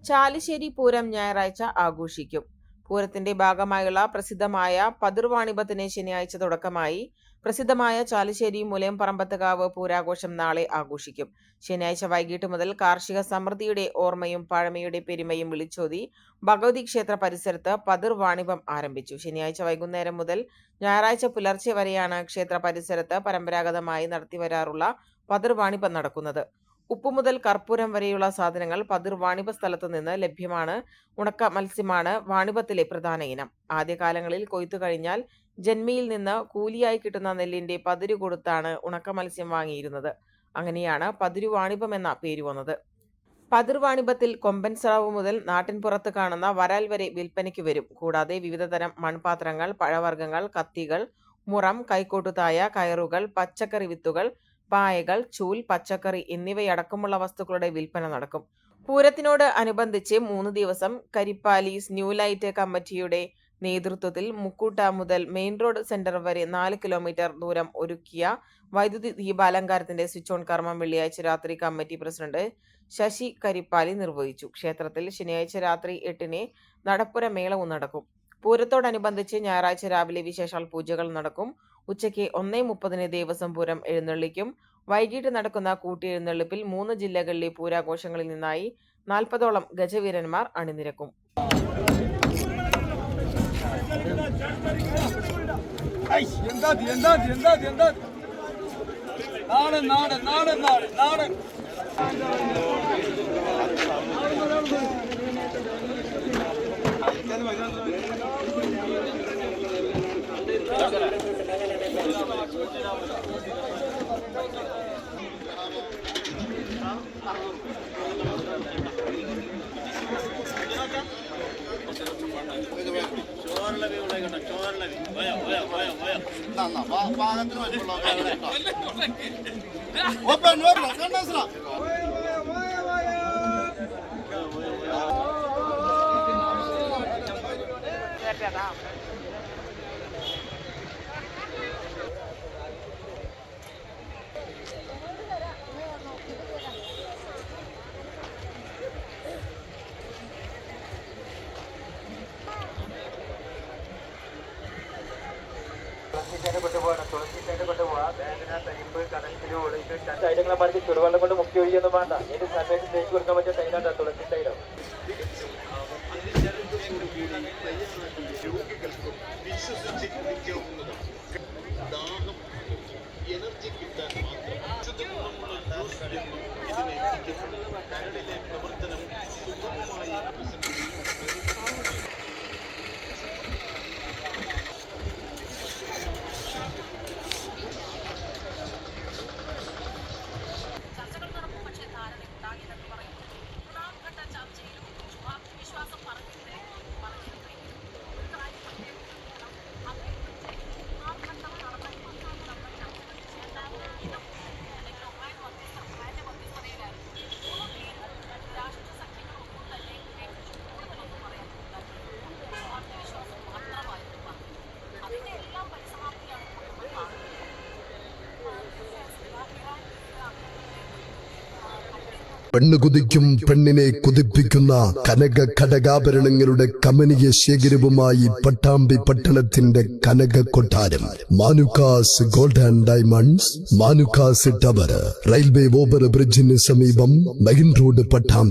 ചാലിശ്ശേരി പൂരം ഞായറാഴ്ച ആഘോഷിക്കും. പൂരത്തിന്റെ ഭാഗമായുള്ള പ്രസിദ്ധമായ പതിർവാണിഭത്തിന് ശനിയാഴ്ച തുടക്കമായി. പ്രസിദ്ധമായ ചാലിശ്ശേരി മുലയംപറമ്പത്തുകാവ് പൂരാഘോഷം നാളെ ആഘോഷിക്കും. ശനിയാഴ്ച വൈകിട്ട് മുതൽ കാർഷിക സമൃദ്ധിയുടെ ഓർമ്മയും പഴമയുടെ പെരുമയും വിളിച്ചോതി ഭഗവതി ക്ഷേത്ര പരിസരത്ത് പതിർവാണിഭം ആരംഭിച്ചു. ശനിയാഴ്ച വൈകുന്നേരം മുതൽ ഞായറാഴ്ച പുലർച്ചെ വരെയാണ് ക്ഷേത്ര പരിസരത്ത് പരമ്പരാഗതമായി നടത്തിവരാറുള്ള പതിർവാണിഭം നടക്കുന്നത്. ഉപ്പു മുതൽ കർപ്പൂരം വരെയുള്ള സാധനങ്ങൾ പതിർവാണിഭ സ്ഥലത്തു നിന്ന് ലഭ്യമാണ്. ഉണക്ക മത്സ്യമാണ് വാണിഭത്തിലെ പ്രധാന ഇനം. ആദ്യകാലങ്ങളിൽ കൊയ്ത്തു കഴിഞ്ഞാൽ ജന്മിയിൽ നിന്ന് കൂലിയായി കിട്ടുന്ന നെല്ലിന്റെ പതിരു കൊടുത്താണ് ഉണക്ക മത്സ്യം വാങ്ങിയിരുന്നത്. അങ്ങനെയാണ് പതിരുവാണിഭം എന്ന പേര് വന്നത്. പതിർവാണിഭത്തിൽ കൊമ്പൻ സ്രാവ് മുതൽ നാട്ടിൻപുറത്ത് കാണുന്ന വരാൽ വരെ വിൽപ്പനയ്ക്ക് വരും. കൂടാതെ വിവിധതരം മൺപാത്രങ്ങൾ, പഴവർഗ്ഗങ്ങൾ, കത്തികൾ, മുറം, കൈക്കോട്ടുതായ, കയറുകൾ, പച്ചക്കറി വിത്തുകൾ, പായകൾ, ചൂൽ, പച്ചക്കറി എന്നിവയടക്കമുള്ള വസ്തുക്കളുടെ വിൽപ്പന നടക്കും. പൂരത്തിനോട് അനുബന്ധിച്ച് 3 ദിവസം കരിപ്പാലീസ് ന്യൂ ലൈറ്റ് കമ്മിറ്റിയുടെ നേതൃത്വത്തിൽ മുക്കൂട്ട മുതൽ മെയിൻ റോഡ് സെന്റർ വരെ 4 കിലോമീറ്റർ ദൂരം ഒരുക്കിയ വൈദ്യുതി ദീപാലങ്കാരത്തിന്റെ സ്വിച്ച് ഓൺ കർമ്മം വെള്ളിയാഴ്ച രാത്രി കമ്മിറ്റി പ്രസിഡന്റ് ശശി കരിപ്പാലി നിർവഹിച്ചു. ക്ഷേത്രത്തിൽ ശനിയാഴ്ച രാത്രി 8-ന് നടപ്പുര മേളവും നടക്കും. പൂരത്തോടനുബന്ധിച്ച് ഞായറാഴ്ച രാവിലെ വിശേഷാൽ പൂജകൾ നടക്കും. ഉച്ചയ്ക്ക് 1:30-ന് ദേവസ്വം പൂരം എഴുന്നള്ളിക്കും. വൈകിട്ട് നടക്കുന്ന കൂട്ടിയെഴുന്നള്ളിപ്പിൽ 3 ജില്ലകളിലെ പൂരാഘോഷങ്ങളിൽ നിന്നായി 40ഓളം ഗജവീരന്മാർ അണിനിരക്കും. തൈലങ്ങളെ മാറ്റി ചുടുവെള്ളം കൊണ്ട് മുക്കി ഒഴിയൊന്നും വേണ്ട. ഏത് സമയത്ത് തേക്ക് കൊടുക്കാൻ പറ്റിയ തൈലാണ്ട തുളസി തൈലം. പെണ്ണ് കുതിക്കും പെണ്ണിനെ കുതിപ്പിക്കുന്ന കനക ഘടകാഭരണങ്ങളുടെ കമനീയ ശേഖരവുമായി പട്ടാമ്പി പട്ടണത്തിന്റെ കനക കൊട്ടാരം Manukkas gold and diamonds, Manukkas tower, railway over ബ്രിഡ്ജിന് സമീപം മെയിൻ റോഡ്, പട്ടാമ്പി.